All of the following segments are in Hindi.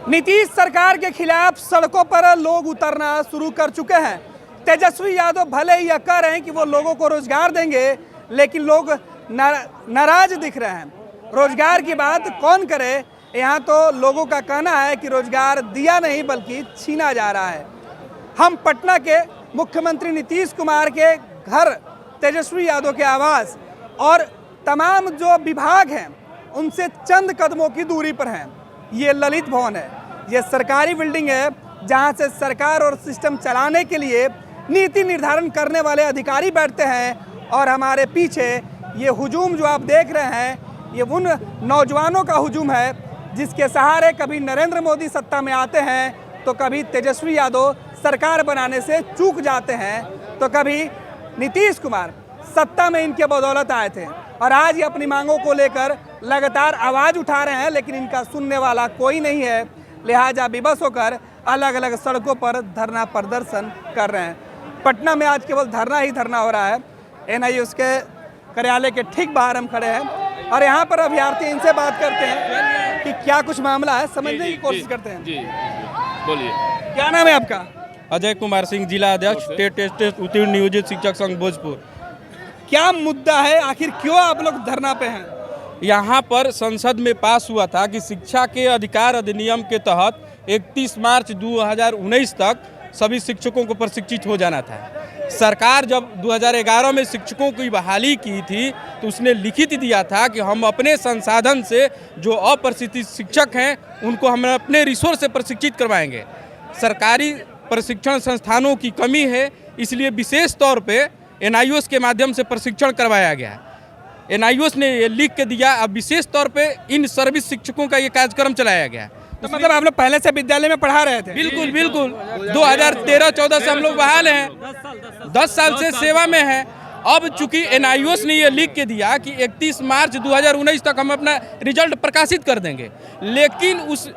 नीतीश सरकार के खिलाफ सड़कों पर लोग उतरना शुरू कर चुके हैं। तेजस्वी यादव भले ही यह कह रहे हैं कि वो लोगों को रोजगार देंगे, लेकिन लोग नाराज दिख रहे हैं। रोजगार की बात कौन करे? यहाँ तो लोगों का कहना है कि रोजगार दिया नहीं बल्कि छीना जा रहा है। हम पटना के मुख्यमंत्री नीतीश कुमार के घर, तेजस्वी यादव के आवास और तमाम जो विभाग हैं उनसे चंद कदमों की दूरी पर हैं। ये ललित भवन है, ये सरकारी बिल्डिंग है जहां से सरकार और सिस्टम चलाने के लिए नीति निर्धारण करने वाले अधिकारी बैठते हैं। और हमारे पीछे ये हुजूम जो आप देख रहे हैं, ये उन नौजवानों का हुजूम है जिसके सहारे कभी नरेंद्र मोदी सत्ता में आते हैं तो कभी तेजस्वी यादव सरकार बनाने से चूक जाते हैं, तो कभी नीतीश कुमार सत्ता में इनके बदौलत आए थे। और आज ये अपनी मांगों को लेकर लगातार आवाज़ उठा रहे हैं, लेकिन इनका सुनने वाला कोई नहीं है। लिहाजा विवश होकर अलग अलग सड़कों पर धरना प्रदर्शन कर रहे हैं। पटना में आज केवल धरना ही धरना हो रहा है। NIOS के कार्यालय के ठीक बाहर हम खड़े हैं और यहाँ पर अभ्यर्थी, इनसे बात करते हैं कि क्या कुछ मामला है, समझने की कोशिश करते हैं। जी बोलिए। क्या नाम है आपका? अजय कुमार सिंह, जिला अध्यक्ष, स्टेट उत्तीर्ण नियोजित शिक्षक संघ भोजपुर। क्या मुद्दा है, आखिर क्यों आप लोग धरना पे हैं? यहाँ पर संसद में पास हुआ था कि शिक्षा के अधिकार अधिनियम के तहत 31 मार्च 2019 तक सभी शिक्षकों को प्रशिक्षित हो जाना था। सरकार जब 2011 में शिक्षकों की बहाली की थी तो उसने लिखित दिया था कि हम अपने संसाधन से जो अप्रशिक्षित शिक्षक हैं उनको हम अपने रिसोर्स से प्रशिक्षित करवाएंगे। सरकारी प्रशिक्षण संस्थानों की कमी है, इसलिए विशेष तौर पे NIOS के माध्यम से प्रशिक्षण करवाया गया। NIOS ने ये लिख के दिया, अब विशेष तौर पे इन सर्विस शिक्षकों का ये कार्यक्रम चलाया गया। तो मतलब आप लोग पहले से विद्यालय में पढ़ा रहे थे? बिल्कुल बिल्कुल, 2013-14 से हम लोग बहाल हैं, 10 साल से सेवा में हैं। अब चूंकि NIOS ने ये लिख के दिया कि 31 मार्च 2019 तक हम अपना रिजल्ट प्रकाशित कर देंगे, लेकिन उस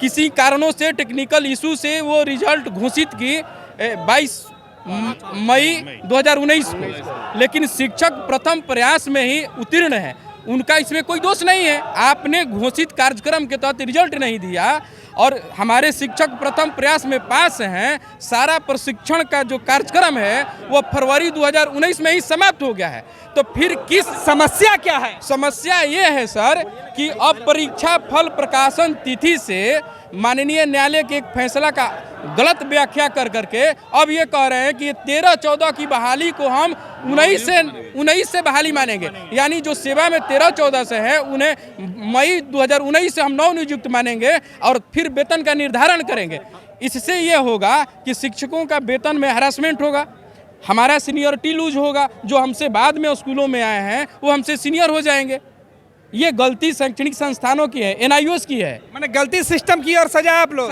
किसी कारणों से, टेक्निकल इशू से वो रिजल्ट घोषित की 22 मई 2019 को। लेकिन शिक्षक प्रथम प्रयास में ही उत्तीर्ण है, उनका इसमें कोई दोष नहीं है। आपने घोषित कार्यक्रम के तहत रिजल्ट नहीं दिया और हमारे शिक्षक प्रथम प्रयास में पास हैं। सारा प्रशिक्षण का जो कार्यक्रम है वो फरवरी 2019 में ही समाप्त हो गया है। तो फिर किस समस्या क्या है? समस्या ये है सर कि अब परीक्षा फल प्रकाशन तिथि से माननीय न्यायालय के एक फैसला का गलत व्याख्या कर करके अब ये कह रहे हैं कि 13-14 की बहाली को हम 19 से बहाली मानेंगे। यानी जो सेवा में 13-14 से है उन्हें मई 2019 से हम नवनियुक्त मानेंगे और फिर वेतन का निर्धारण करेंगे। इससे ये होगा कि शिक्षकों का वेतन में हरासमेंट होगा, हमारा सीनियरिटी लूज होगा। जो हमसे बाद में स्कूलों में आए हैं वो हमसे सीनियर हो जाएंगे। ये गलती शैक्षणिक संस्थानों की है, NIOS की है। मैंने गलती सिस्टम की और सजा आप लोग।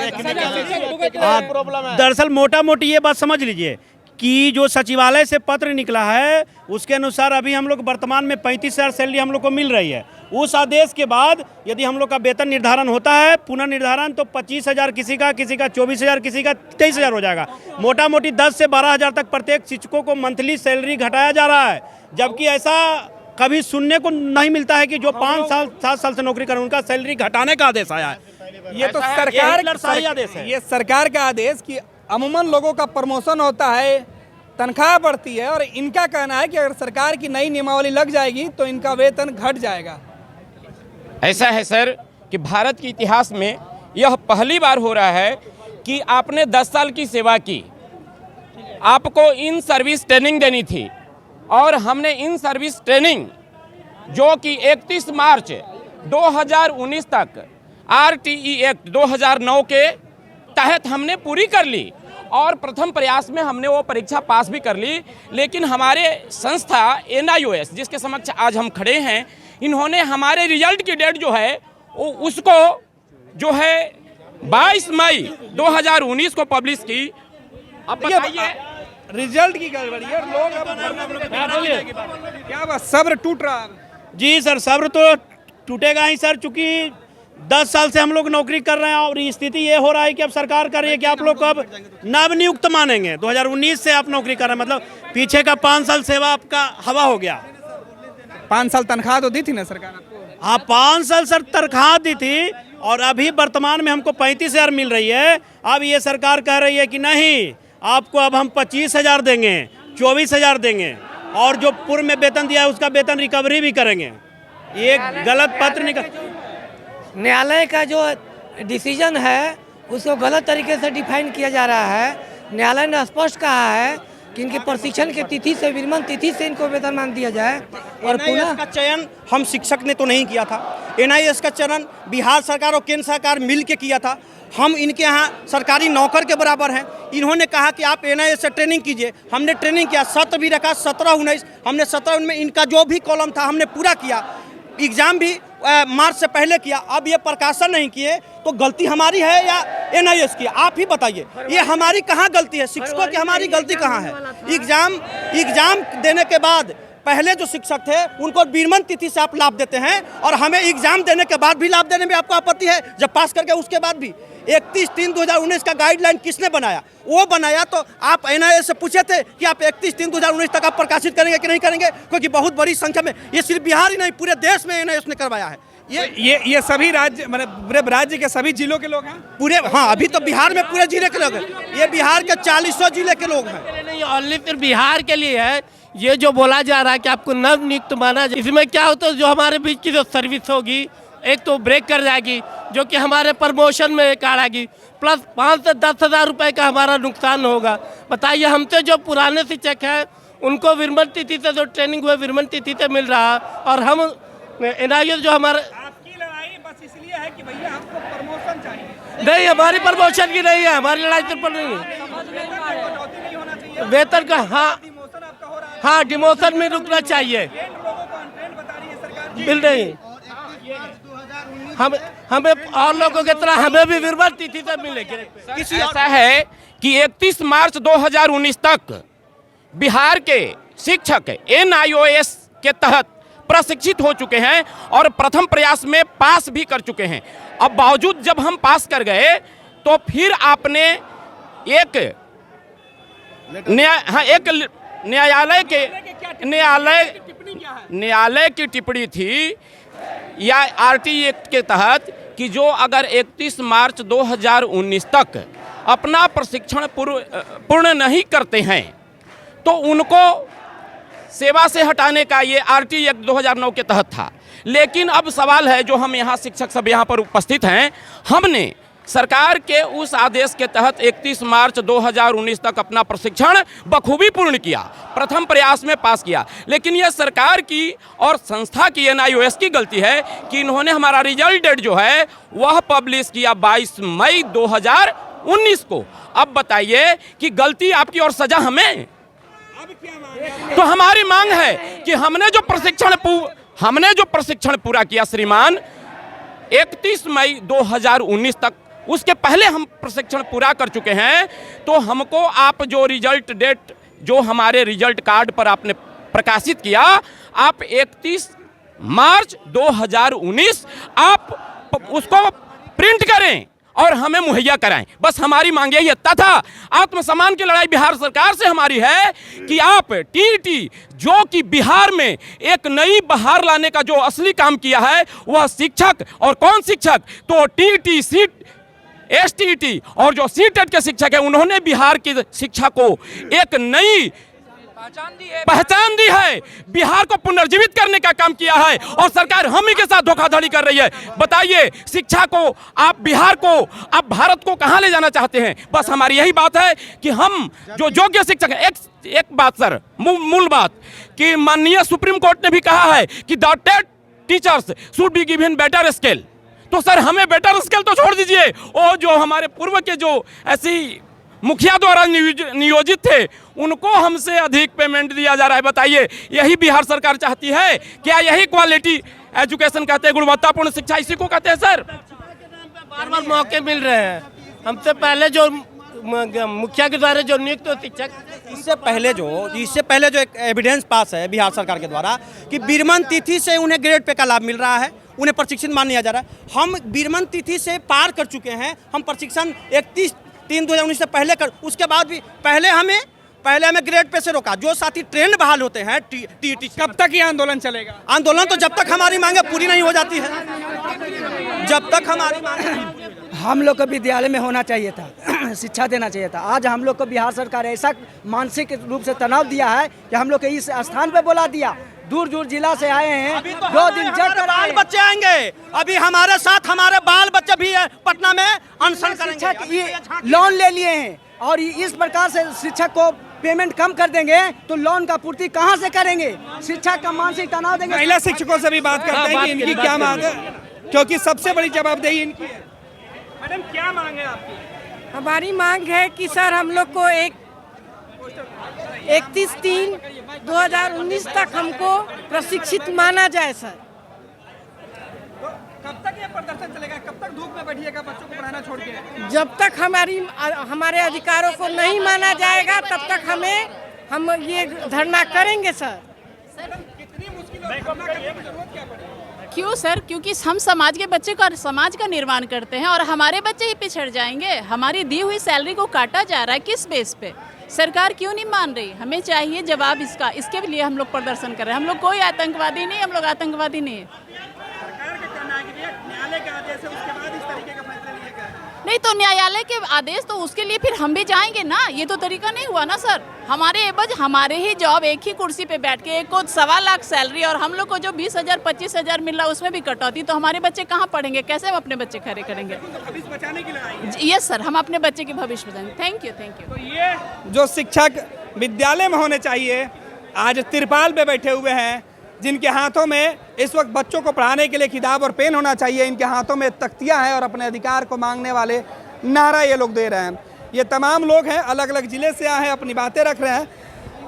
दरअसल मोटा मोटी ये बात समझ लीजिए कि जो सचिवालय से पत्र निकला है उसके अनुसार अभी हम लोग वर्तमान में 35,000 सैलरी हम लोग को मिल रही है। उस आदेश के बाद यदि हम लोग का वेतन निर्धारण होता है, पुनर्निर्धारण, तो 25,000 किसी का 24,000 किसी का 23,000 हो जाएगा। मोटा मोटी 10 से 12,000 तक प्रत्येक शिक्षकों को मंथली सैलरी घटाया जा रहा है, जबकि ऐसा कभी सुनने को नहीं मिलता है कि जो 5-7 साल से नौकरी कर रहे हैं उनका सैलरी घटाने का आदेश आया है। ये तो सरकार का आदेश है। ये सरकार का आदेश कि अमूमन लोगों का प्रमोशन होता है, तनख्वाह बढ़ती है, और इनका कहना है कि अगर सरकार की नई नियमावली लग जाएगी तो इनका वेतन घट जाएगा। ऐसा है सर कि भारत के इतिहास में यह पहली बार हो रहा है कि आपने 10 साल की सेवा की, आपको इन सर्विस ट्रेनिंग देनी थी और हमने इन सर्विस ट्रेनिंग जो कि 31 मार्च 2019 तक RTE एक्ट 2009 के तहत हमने पूरी कर ली और प्रथम प्रयास में हमने वो परीक्षा पास भी कर ली। लेकिन हमारे संस्था NIOS जिसके समक्ष आज हम खड़े हैं, इन्होंने हमारे रिजल्ट की डेट जो है उसको जो है 22 मई 2019 को पब्लिश की। अब बताइए रिजल्ट की गड़बड़ी है, लोग अब क्या बात, सब्र टूट रहा है? जी सर, सब्र तो टूटेगा ही सर, चूंकि 10 साल से हम लोग नौकरी कर रहे हैं और स्थिति ये हो रहा है कि अब सरकार कर रही है कि आप लोग को अब नवनियुक्त मानेंगे। 2019 से आप नौकरी कर रहे हैं, मतलब पीछे का 5 साल सेवा आपका हवा हो गया। 5 साल तनख्वाह तो दी थी ना सरकार आपको? हाँ 5 साल सर तनख्वाह दी थी, और अभी वर्तमान में हमको 35,000 मिल रही है। अब ये सरकार कह रही है कि नहीं, आपको अब हम 25,000 देंगे, 24,000 देंगे, और जो पूर्व में वेतन दिया है उसका वेतन रिकवरी भी करेंगे। ये गलत पत्र निकल, न्यायालय का जो डिसीजन है उसको गलत तरीके से डिफाइन किया जा रहा है। न्यायालय ने स्पष्ट कहा है कि इनके प्रशिक्षण की तिथि से, विरमण तिथि से इनको वेतनमान दिया जाए। और पुनः का चयन हम शिक्षक ने तो नहीं किया था, NIS का चयन बिहार सरकार और केंद्र सरकार मिल के किया था। हम इनके यहाँ सरकारी नौकर के बराबर हैं। इन्होंने कहा कि आप NIS से ट्रेनिंग कीजिए, हमने ट्रेनिंग किया, सत्र भी रखा 17-19, हमने 17 में इनका जो भी कॉलम था हमने पूरा किया, एग्ज़ाम भी मार्च से पहले किया। अब ये प्रकाशन नहीं किए तो गलती हमारी है या NIS की? आप ही बताइए, ये हमारी कहाँ गलती है? शिक्षकों की हमारी गलती कहाँ है? एग्जाम देने के बाद पहले जो शिक्षक थे उनको विरमण तिथि से आप लाभ देते हैं, और हमें एग्जाम देने के बाद भी लाभ देने में आपको आपत्ति है, जब पास करके उसके बाद भी। 31/3/2019 का गाइडलाइन किसने बनाया? वो बनाया तो आप NIS से पूछे थे कि आप 31/3/2019 तक आप प्रकाशित करेंगे कि नहीं करेंगे? क्योंकि बहुत बड़ी संख्या में, ये सिर्फ बिहार ही नहीं पूरे देश में NIS ने करवाया है। ये सभी राज्य, मतलब पूरे राज्य के सभी जिलों के लोग हैं पूरे, हाँ, अभी तो बिहार में पूरे जिले के लोग हैं। ये बिहार के 40 जिले के लोग हैं। नहीं, ओनली सिर्फ बिहार के लिए है। ये जो बोला जा रहा है कि आपको नव नियुक्त माना जाए, इसमें क्या होता है, जो हमारे बीच की जो सर्विस होगी एक तो ब्रेक कर जाएगी, जो कि हमारे प्रमोशन में कार आएगी, प्लस 5 से 10 हज़ार रुपये का हमारा नुकसान होगा। बताइए, हमसे जो पुराने शिक्षक हैं उनको विरमण तिथि से जो ट्रेनिंग हुए विरमण तिथि से मिल रहा, और हम NIS जो हमारे, आपकी लड़ाई बस इसलिए है कि भैया आपको प्रमोशन चाहिए। नहीं, हमारी प्रमोशन की नहीं है, हमारी लड़ाई सिर्फ नहीं है वेतन का। हाँ, डिमोशन में रुकना चाहिए। बिल नहीं, हमें और लोगों की तरह हमें भी विरमण तिथि से मिलेगी। ऐसा है कि 31 मार्च 2019 तक बिहार के शिक्षक NIOS के तहत प्रशिक्षित हो चुके हैं और प्रथम प्रयास में पास भी कर चुके हैं। अब बावजूद जब हम पास कर गए तो फिर आपने एक न्यायालय की टिप्पणी थी या RT एक्ट के तहत कि जो अगर 31 मार्च 2019 तक अपना प्रशिक्षण पूर्ण नहीं करते हैं तो उनको सेवा से हटाने का ये RT एक्ट 2009 के तहत था। लेकिन अब सवाल है, जो हम यहाँ शिक्षक सब यहाँ पर उपस्थित हैं, हमने सरकार के उस आदेश के तहत 31 मार्च 2019 तक अपना प्रशिक्षण बखूबी पूर्ण किया, प्रथम प्रयास में पास किया। लेकिन यह सरकार की और संस्था की NIOS की गलती है कि इन्होंने हमारा रिजल्ट डेट जो है वह पब्लिश किया 22 मई 2019 को। अब बताइए कि गलती आपकी और सजा हमें? तो हमारी मांग है कि हमने जो प्रशिक्षण पूरा किया श्रीमान 31 मई 2019 तक, उसके पहले हम प्रशिक्षण पूरा कर चुके हैं, तो हमको आप जो रिजल्ट डेट जो हमारे रिजल्ट कार्ड पर आपने प्रकाशित किया, आप 31 मार्च 2019 आप उसको प्रिंट करें और हमें मुहैया कराएं। बस हमारी मांग यही है। तथा आत्मसम्मान की लड़ाई बिहार सरकार से हमारी है कि आप TET जो कि बिहार में एक नई बहार लाने का जो असली काम किया है वह शिक्षक, और कौन शिक्षक, तो TET STET और जो CTET के शिक्षक है, उन्होंने बिहार की शिक्षा को एक नई पहचान दी है, बिहार को पुनर्जीवित करने का काम किया है, और सरकार हम ही के साथ धोखाधड़ी कर रही है। बताइए, शिक्षा को आप, बिहार को आप, भारत को कहां ले जाना चाहते हैं? बस हमारी यही बात है कि हम जो योग्य शिक्षक हैं, एक बात सर, मूल बात कि माननीय सुप्रीम कोर्ट ने भी कहा है कि the teachers should be given better scale. तो सर हमें बेटर स्केल तो छोड़ दीजिए, वो जो हमारे पूर्व के जो ऐसी मुखिया द्वारा नियोजित थे उनको हमसे अधिक पेमेंट दिया जा रहा है। बताइए, यही बिहार सरकार चाहती है क्या? यही क्वालिटी एजुकेशन कहते हैं, गुणवत्तापूर्ण शिक्षा इसी को कहते हैं सर? बार बार मौके मिल रहे हैं। हमसे पहले जो मुखिया के द्वारा जो नियुक्त शिक्षक, इससे पहले जो एक एविडेंस पास है बिहार सरकार के द्वारा कि विरमण तिथि से उन्हें ग्रेड पे का लाभ मिल रहा है, उन्हें प्रशिक्षण मान लिया जा रहा है। हम विरमण तिथि से पार कर चुके हैं, हम प्रशिक्षण 31/3/2019 से पहले उसके बाद भी पहले हमें ग्रेड पे से रोका। जो साथी ट्रेंड बहाल होते हैं TET, कब तक ये आंदोलन चलेगा? आंदोलन तो जब तक हमारी मांगे पूरी नहीं हो जाती है। जब तक हमारी मांग हम लोग को विद्यालय में होना चाहिए था, शिक्षा देना चाहिए था। आज हम लोग को बिहार सरकार ऐसा मानसिक रूप से तनाव दिया है कि हम लोग को इस स्थान पे बुला दिया। दूर दूर जिला से आए हैं, 2 दिन जग कर बाल बच्चे आएंगे। अभी हमारे साथ हमारे बाल बच्चे भी पटना में अनशन शिक्षक लोन ले लिए हैं और इस प्रकार से शिक्षक को पेमेंट कम कर देंगे तो लोन का पूर्ति कहां से करेंगे? शिक्षक का मानसिक तनाव देंगे। महिला शिक्षकों से भी बात करते हैं कि इनकी क्या मांग है, क्योंकि सबसे बड़ी जवाबदेही इनकी है। मैडम क्या मांग है आपकी? हमारी मांग है कि सर हम लोग को 31/3/2019 तक हमको प्रशिक्षित माना जाए सर। कब तक ये प्रदर्शन चलेगा? कब तक धूप में बैठिएगा बच्चों को पढ़ाना छोड़ के? जब तक हमारे अधिकारों को नहीं माना जाएगा तब तक हम ये धरना करेंगे सर। कितनी मुश्किल है, धरना करने की जरूरत क्या पड़ेगी? क्यों सर? क्योंकि हम समाज के बच्चे का समाज का निर्माण करते हैं और हमारे बच्चे ही पिछड़ जाएंगे। हमारी दी हुई सैलरी को काटा जा रहा है, किस बेस पे? सरकार क्यों नहीं मान रही? हमें चाहिए जवाब इसका। इसके लिए हम लोग प्रदर्शन कर रहे हैं। हम लोग कोई आतंकवादी नहीं, हम लोग आतंकवादी नहीं है। सरकार का कहना है कि न्यायालय का आदेश है, उसके बाद इस तरीके का फैसला लिया गया है। नहीं तो न्यायालय के आदेश तो उसके लिए फिर हम भी जाएंगे ना। ये तो तरीका नहीं हुआ ना सर। हमारे एवज हमारे ही जॉब एक ही कुर्सी पे बैठ के, एक को 1.25 लाख सैलरी और हम लोग को जो 20,000 25,000 मिल रहा है उसमें भी कटौती, तो हमारे बच्चे कहाँ पढ़ेंगे? कैसे हम अपने बच्चे खड़े करेंगे? भविष्य बचाने की लड़ाई है। यस सर, हम अपने बच्चे के भविष्य बचाएंगे। Thank you, thank you. तो ये जो शिक्षक विद्यालय में होने चाहिए आज तिरपाल पे बैठे हुए हैं, जिनके हाथों में इस वक्त बच्चों को पढ़ाने के लिए किताब और पेन होना चाहिए, इनके हाथों में तख्तियां हैं और अपने अधिकार को मांगने वाले नारा ये लोग दे रहे हैं। ये तमाम लोग हैं, अलग अलग ज़िले से आए हैं, अपनी बातें रख रहे हैं।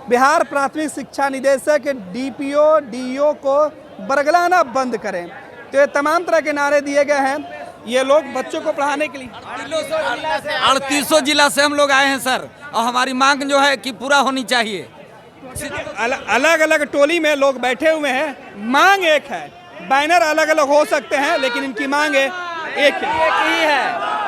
बिहार प्राथमिक शिक्षा निदेशक डीपीओ डीईओ को बरगलाना बंद करें, तो ये तमाम तरह के नारे दिए गए हैं। ये लोग बच्चों को पढ़ाने के लिए 3800 जिला से हम लोग आए हैं सर, और हमारी मांग जो है कि पूरा होनी चाहिए। अलग अलग टोली में लोग बैठे हुए हैं, मांग एक है, बैनर अलग अलग हो सकते हैं लेकिन इनकी मांग एक ही है।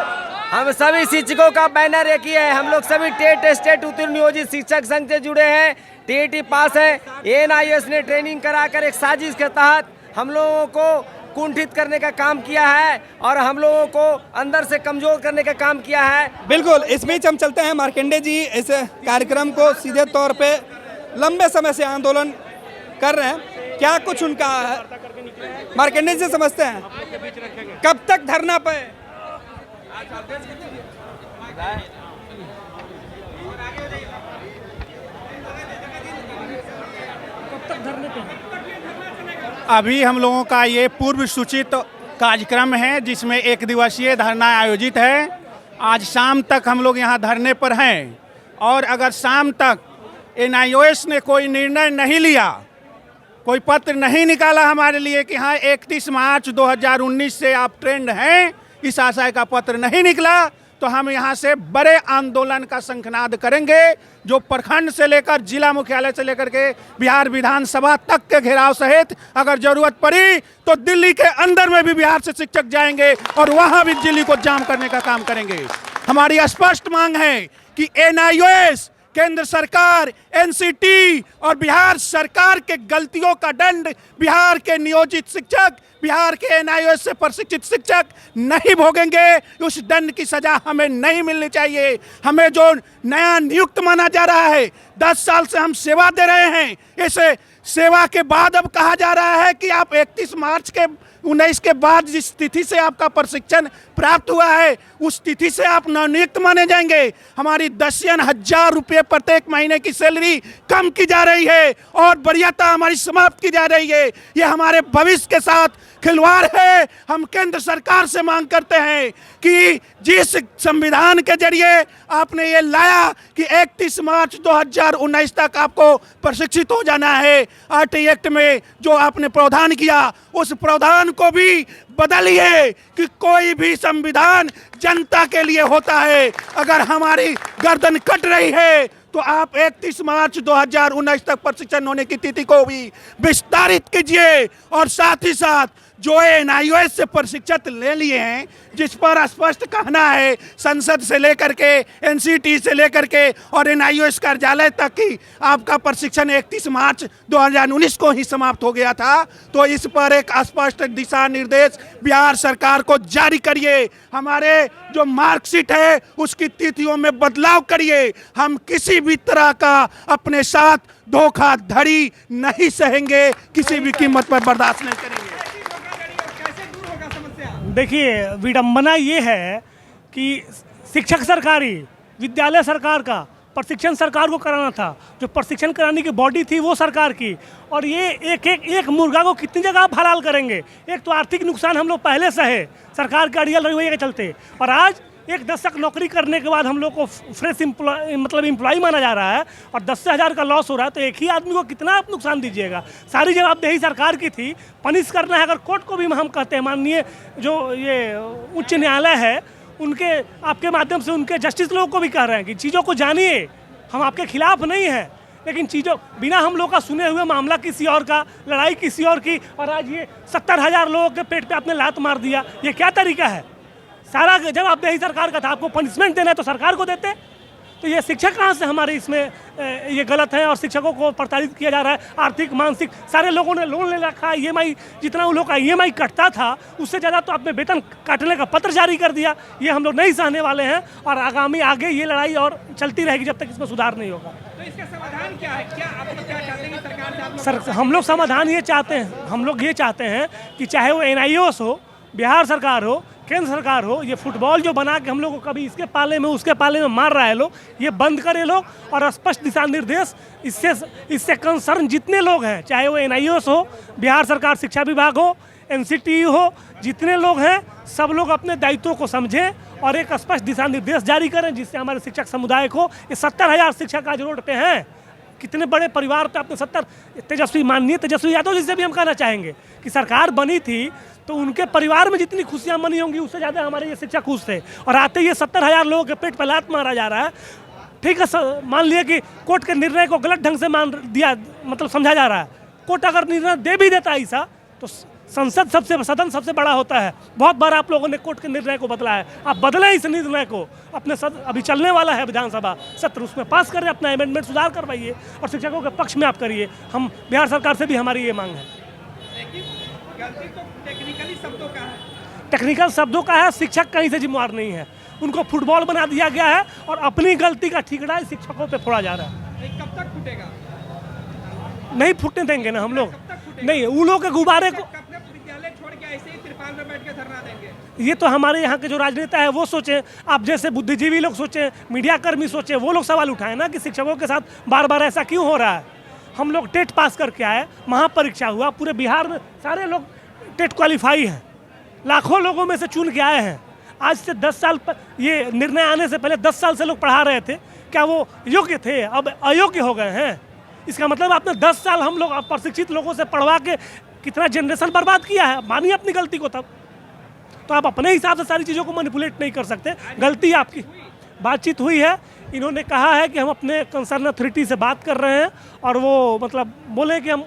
हम सभी शिक्षकों का बैनर एक ही है। हम लोग सभी टेट स्टेट उत्तीर्ण नियोजित शिक्षक संघ से जुड़े हैं, टीईटी पास है। एनआईएस ने ट्रेनिंग कराकर एक साजिश के तहत हम लोगों को कुंठित करने का काम किया है और हम लोगों को अंदर से कमजोर करने का काम किया है। बिल्कुल। इस बीच हम चलते हैं, मार्कंडे जी इस कार्यक्रम को सीधे तौर पे लंबे समय से आंदोलन कर रहे हैं, क्या कुछ उनका मार्कंडे जी समझते हैं? कब तक धरना पे? अभी हम लोगों का ये पूर्व सूचित कार्यक्रम है जिसमें 1 दिवसीय धरना आयोजित है। आज शाम तक हम लोग यहाँ धरने पर हैं और अगर शाम तक एनआईओएस ने कोई निर्णय नहीं लिया, कोई पत्र नहीं निकाला हमारे लिए कि हाँ 31 मार्च 2019 से आप ट्रेंड हैं, इस आशय का पत्र नहीं निकला, तो हम यहाँ से बड़े आंदोलन का शंखनाद करेंगे, जो प्रखंड से लेकर जिला मुख्यालय से लेकर के बिहार विधानसभा तक के घेराव सहित अगर जरूरत पड़ी तो दिल्ली के अंदर में भी बिहार से शिक्षक जाएंगे और वहाँ भी दिल्ली को जाम करने का काम करेंगे। हमारी स्पष्ट मांग है कि एनआईओएस, केंद्र सरकार, एनसीटी और बिहार सरकार के गलतियों का दंड बिहार के नियोजित शिक्षक, बिहार के एनआईओएस से प्रशिक्षित शिक्षक नहीं भोगेंगे। उस दंड की सजा हमें नहीं मिलनी चाहिए। हमें जो नया नियुक्त माना जा रहा है, 10 साल से हम सेवा दे रहे हैं, इसे सेवा के बाद अब कहा जा रहा है कि आप 31 मार्च के 19 के बाद जिस तिथि से आपका प्रशिक्षण प्राप्त हुआ है उस तिथि से आप नवनियुक्त माने जाएंगे। हमारी 10,000 रुपये प्रत्येक महीने की सैलरी कम की जा रही है और वरीयता हमारी समाप्त की जा रही है। ये हमारे भविष्य के साथ खिलवाड़ है। हम केंद्र सरकार से मांग करते हैं कि जिस संविधान के जरिए आपने ये लाया कि 31 मार्च 2019 तक आपको प्रशिक्षित हो जाना है, आरटी एक्ट में जो आपने प्रावधान किया उस प्रावधान को भी बदलिए कि कोई भी संविधान जनता के लिए होता है। अगर हमारी गर्दन कट रही है तो आप 31 मार्च 2019 तक प्रशिक्षण होने की तिथि को भी विस्तारित कीजिए और साथ ही साथ जो एनआईओएस से प्रशिक्षित ले लिए हैं, जिस पर स्पष्ट कहना है संसद से लेकर के एनसीटी से लेकर के और एनआईओएस कार्यालय तक की आपका प्रशिक्षण 31 मार्च 2019 को ही समाप्त हो गया था। तो इस पर एक स्पष्ट दिशा निर्देश बिहार सरकार को जारी करिए। हमारे जो मार्कशीट है उसकी तिथियों में बदलाव करिए। हम किसी भी तरह का अपने साथ धोखाधड़ी नहीं सहेंगे, किसी भी कीमत पर बर्दाश्त नहीं करेंगे। देखिए, विडंबना ये है कि शिक्षक सरकारी, विद्यालय सरकार का, प्रशिक्षण सरकार को कराना था। जो प्रशिक्षण कराने की बॉडी थी वो सरकार की, और ये एक मुर्गा को कितनी जगह आप हलाल करेंगे। एक तो आर्थिक नुकसान हम लोग पहले सहे सरकार के अड़ियल रवैये के चलते, और आज एक दशक नौकरी करने के बाद हम लोग को फ्रेश एम्प्लॉय माना जा रहा है और 10,000 का लॉस हो रहा है। तो एक ही आदमी को कितना आप नुकसान दीजिएगा। सारी जवाबदेही सरकार की थी। पनिश करना है अगर कोर्ट को भी हम कहते हैं, माननीय जो ये उच्च न्यायालय है उनके आपके माध्यम से उनके जस्टिस लोगों को भी कह रहे हैं कि चीज़ों को जानिए, हम आपके खिलाफ नहीं हैं, लेकिन चीज़ों बिना हम लोग का सुने हुए मामला किसी और का, लड़ाई किसी और की, और आज ये 70,000 लोगों के पेट पे आपने लात मार दिया। ये क्या तरीका है? सारा जवाबदेही सरकार का था। आपको पनिशमेंट देना है तो सरकार को देते। तो ये शिक्षक कहाँ से हमारे इसमें ये गलत है, और शिक्षकों को प्रताड़ित किया जा रहा है। आर्थिक मानसिक सारे लोगों ने लोन ले रखा है। ईएमआई जितना उन लोग का ईएमआई कटता था उससे ज़्यादा तो आपने वेतन काटने का पत्र जारी कर दिया। ये हम लोग नहीं सहने वाले हैं, और आगामी आगे ये लड़ाई और चलती रहेगी जब तक इसमें सुधार नहीं होगा। तो इसका समाधान क्या है? क्या आप लोग क्या चाहते हैं सरकार से? आप लोग सर, हम लोग समाधान ये चाहते हैं, हम लोग ये चाहते हैं कि चाहे वो एनआईओएस हो, बिहार सरकार हो, केंद्र सरकार हो, ये फुटबॉल जो बना के हम लोग को कभी इसके पाले में उसके पाले में मार रहा है लोग, ये बंद करे लोग, और स्पष्ट दिशा निर्देश इससे कंसर्न जितने लोग हैं, चाहे वो एनआईओएस हो, बिहार सरकार शिक्षा विभाग हो, एनसीटी हो, जितने लोग हैं सब लोग अपने दायित्वों को समझें और एक स्पष्ट दिशा निर्देश जारी करें, जिससे हमारे शिक्षक समुदाय को, ये 70,000 शिक्षक आज रोड पे हैं। कितने बड़े परिवार पे आपने 70 माननीय तेजस्वी यादव जी से भी हम कहना चाहेंगे कि सरकार बनी थी तो उनके परिवार में जितनी खुशियां मनी होंगी उससे ज़्यादा हमारे ये शिक्षक खुश थे, और आते ये 70,000 लोगों के पेट पर लात मारा जा रहा है। ठीक है, मान लिया कि कोर्ट के निर्णय को गलत ढंग से मान दिया, मतलब समझा जा रहा है। कोर्ट अगर निर्णय दे भी देता है ऐसा, तो सदन सबसे बड़ा होता है। बहुत बार आप लोगों ने कोर्ट के निर्णय को बदला है, आप बदलें इस निर्णय को। अपने अभी चलने वाला है विधानसभा सत्र, उसमें पास करें, अपना अमेंडमेंट सुधार करवाइए और शिक्षकों के पक्ष में आप करिए। हम बिहार सरकार से भी हमारी ये मांग है। गलती तो टेक्निकली शब्दों का है, टेक्निकल शब्दों का है। शिक्षक कहीं से जिम्मेवार नहीं है, उनको फुटबॉल बना दिया गया है और अपनी गलती का ठिकाना शिक्षकों पे फोड़ा जा रहा है। कब तक फूटेगा? नहीं फूटने देंगे ना हम लोग, नहीं। उन लोगों के गुब्बारे को विद्यालय छोड़ के ऐसे ही त्रिपाल में बैठ के धरना देंगे? ये तो हमारे यहाँ के जो राजनेता है वो सोचें, आप जैसे बुद्धिजीवी लोग सोचें, मीडिया कर्मी सोचें, वो लोग सवाल उठाएं ना कि शिक्षकों के साथ बार बार ऐसा क्यों हो रहा है। हम लोग टेट पास करके आए, महापरीक्षा हुआ, पूरे बिहार में सारे लोग टेट क्वालिफाई हैं, लाखों लोगों में से चुन के आए हैं। आज से 10 साल पर ये निर्णय आने से पहले 10 साल से लोग पढ़ा रहे थे, क्या वो योग्य थे? अब अयोग्य हो गए हैं। इसका मतलब आपने 10 साल हम लोग प्रशिक्षित लोगों से पढ़वा के कितना जनरेशन बर्बाद किया है। मानिए अपनी गलती को, तब तो आप अपने हिसाब से सारी चीज़ों को मैनिपुलेट नहीं कर सकते। गलती आपकी। बातचीत हुई है, इन्होंने कहा है कि हम अपने कंसर्न अथॉरिटी से बात कर रहे हैं और वो मतलब बोले कि हम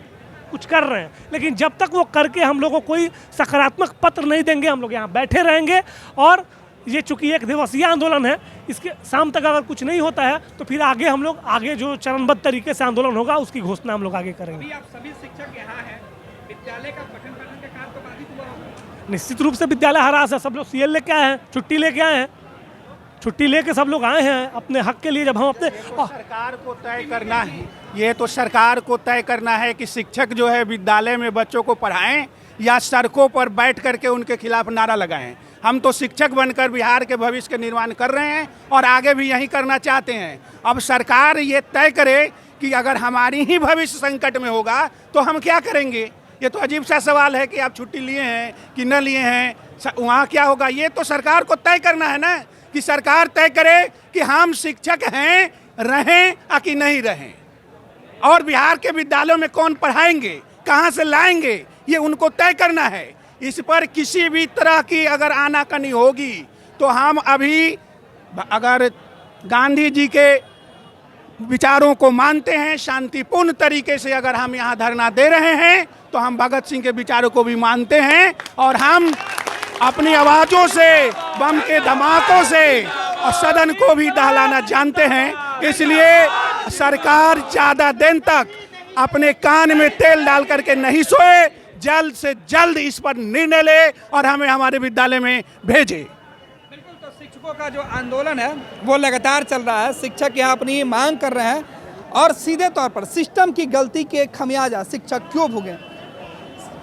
कुछ कर रहे हैं, लेकिन जब तक वो करके हम लोगों को कोई सकारात्मक पत्र नहीं देंगे, हम लोग यहाँ बैठे रहेंगे। और ये चूँकि एक दिवसीय आंदोलन है, इसके शाम तक अगर कुछ नहीं होता है तो फिर आगे हम लोग जो चरणबद्ध तरीके से आंदोलन होगा उसकी घोषणा हम लोग आगे करेंगे। अभी आप सभी शिक्षक यहाँ हैं, विद्यालय का पठन पाठन का कार्य तो बाधित हुआ होगा? निश्चित रूप से विद्यालय हरास है। सब लोग सीएल लेके आए हैं, छुट्टी लेके आए हैं, छुट्टी लेके सब लोग आए हैं अपने हक के लिए। जब हम अपने सरकार को तय करना है, ये तो सरकार को तय करना है कि शिक्षक जो है विद्यालय में बच्चों को पढ़ाएं या सड़कों पर बैठ करके उनके खिलाफ नारा लगाएं। हम तो शिक्षक बनकर बिहार के भविष्य का निर्माण कर रहे हैं और आगे भी यही करना चाहते हैं। अब सरकार ये तय करे कि अगर हमारी ही भविष्य संकट में होगा तो हम क्या करेंगे। ये तो अजीब सा सवाल है कि आप छुट्टी लिए हैं कि न लिए हैं, वहाँ क्या होगा। ये तो सरकार को तय करना है ना, कि सरकार तय करे कि हम शिक्षक हैं, रहें या कि नहीं रहें, और बिहार के विद्यालयों में कौन पढ़ाएंगे, कहाँ से लाएंगे, ये उनको तय करना है। इस पर किसी भी तरह की अगर आनाकानी होगी तो हम अभी अगर गांधी जी के विचारों को मानते हैं, शांतिपूर्ण तरीके से अगर हम यहाँ धरना दे रहे हैं तो हम भगत सिंह के विचारों को भी मानते हैं और हम अपनी आवाज़ों से, बम के धमाकों से और सदन को भी दहलाना जानते हैं। इसलिए सरकार ज़्यादा दिन तक अपने कान में तेल डाल करके नहीं सोए, जल्द से जल्द इस पर निर्णय ले और हमें हमारे विद्यालय में भेजे। बिल्कुल, तो शिक्षकों का जो आंदोलन है वो लगातार चल रहा है। शिक्षक यहाँ अपनी मांग कर रहे हैं और सीधे तौर पर सिस्टम की गलती के खमियाजा शिक्षक क्यों भुगे।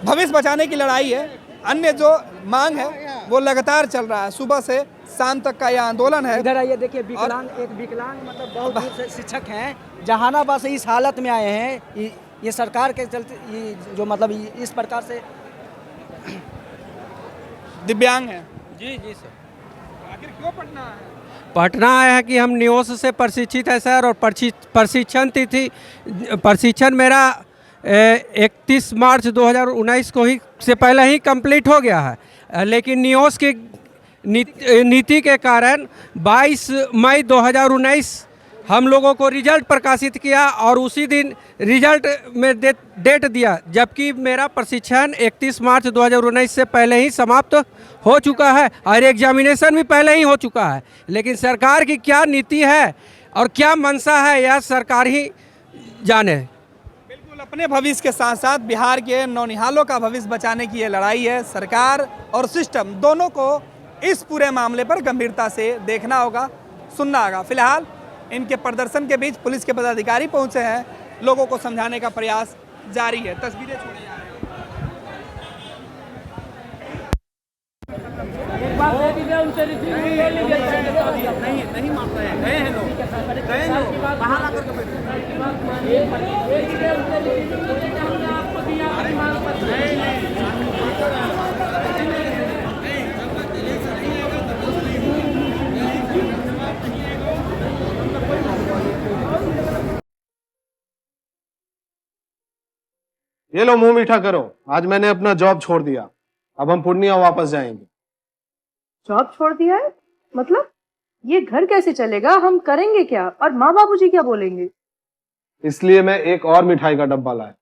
भविष्य बचाने की लड़ाई है, अन्य जो मांग है वो लगातार चल रहा है। सुबह से शाम तक का यह आंदोलन है। इधर आइए, देखिए विकलांग, एक विकलांग मतलब बहुत दूर से शिक्षक हैं, जहानाबाद से इस हालत में आए हैं। ये सरकार के चलते, ये जो मतलब इस प्रकार से दिव्यांग है। जी जी सर। आखिर क्यों पढ़ना है? पटना आया है कि हम न्यूज़ से प्रशिक्षित है सर, और प्रशिक्षण मेरा 31 मार्च 2019 को ही से पहले ही कंप्लीट हो गया है, लेकिन न्यूज़ की नीति के कारण 22 मई 2019 हम लोगों को रिजल्ट प्रकाशित किया और उसी दिन रिजल्ट में डेट दिया, जबकि मेरा प्रशिक्षण 31 मार्च 2019 से पहले ही समाप्त हो चुका है और एग्जामिनेशन भी पहले ही हो चुका है। लेकिन सरकार की क्या नीति है और क्या मंशा है, यह सरकार ही जाने। बिल्कुल, अपने भविष्य के साथ साथ बिहार के नौनिहालों का भविष्य बचाने की ये लड़ाई है। सरकार और सिस्टम दोनों को इस पूरे मामले पर गंभीरता से देखना होगा, सुनना होगा। फिलहाल इनके प्रदर्शन के बीच पुलिस के पदाधिकारी पहुंचे हैं, लोगों को समझाने का प्रयास जारी है। तस्वीरें छोड़ी जा रही नहीं मानते हैं, गए हैं लोग, बाहर आकर ये लो, मुंह मीठा करो। आज मैंने अपना जॉब छोड़ दिया, अब हम पूर्णिया वापस जाएंगे। जॉब छोड़ दिया है? मतलब ये घर कैसे चलेगा? हम करेंगे क्या और माँ बाबूजी क्या बोलेंगे? इसलिए मैं एक और मिठाई का डब्बा लाया।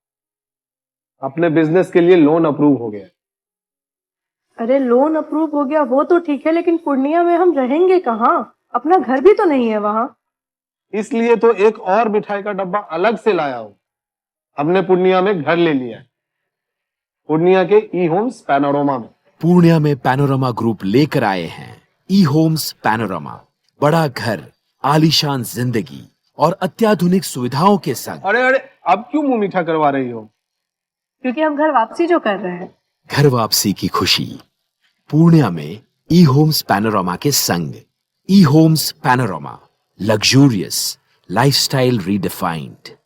अपने बिजनेस के लिए लोन अप्रूव हो गया। अरे लोन अप्रूव हो गया वो तो ठीक है, लेकिन पूर्णिया में हम रहेंगे कहाँ? अपना घर भी तो नहीं है वहाँ। इसलिए तो एक और मिठाई का डब्बा अलग से लाया हूँ। हमने पूर्णिया में घर ले लिया है, पूर्णिया के ई होम्स पैनोरमा में। पूर्णिया में पैनोरमा ग्रुप लेकर आए हैं ई होम्स पैनोरमा। बड़ा घर, आलीशान जिंदगी और अत्याधुनिक सुविधाओं के संग। अरे अरे, अब क्यों मुंह मीठा करवा रही हो? क्योंकि हम घर वापसी जो कर रहे हैं। घर वापसी की खुशी पूर्णिया में ई होम्स पैनोरमा के संग। E homes panorama, luxurious lifestyle redefined.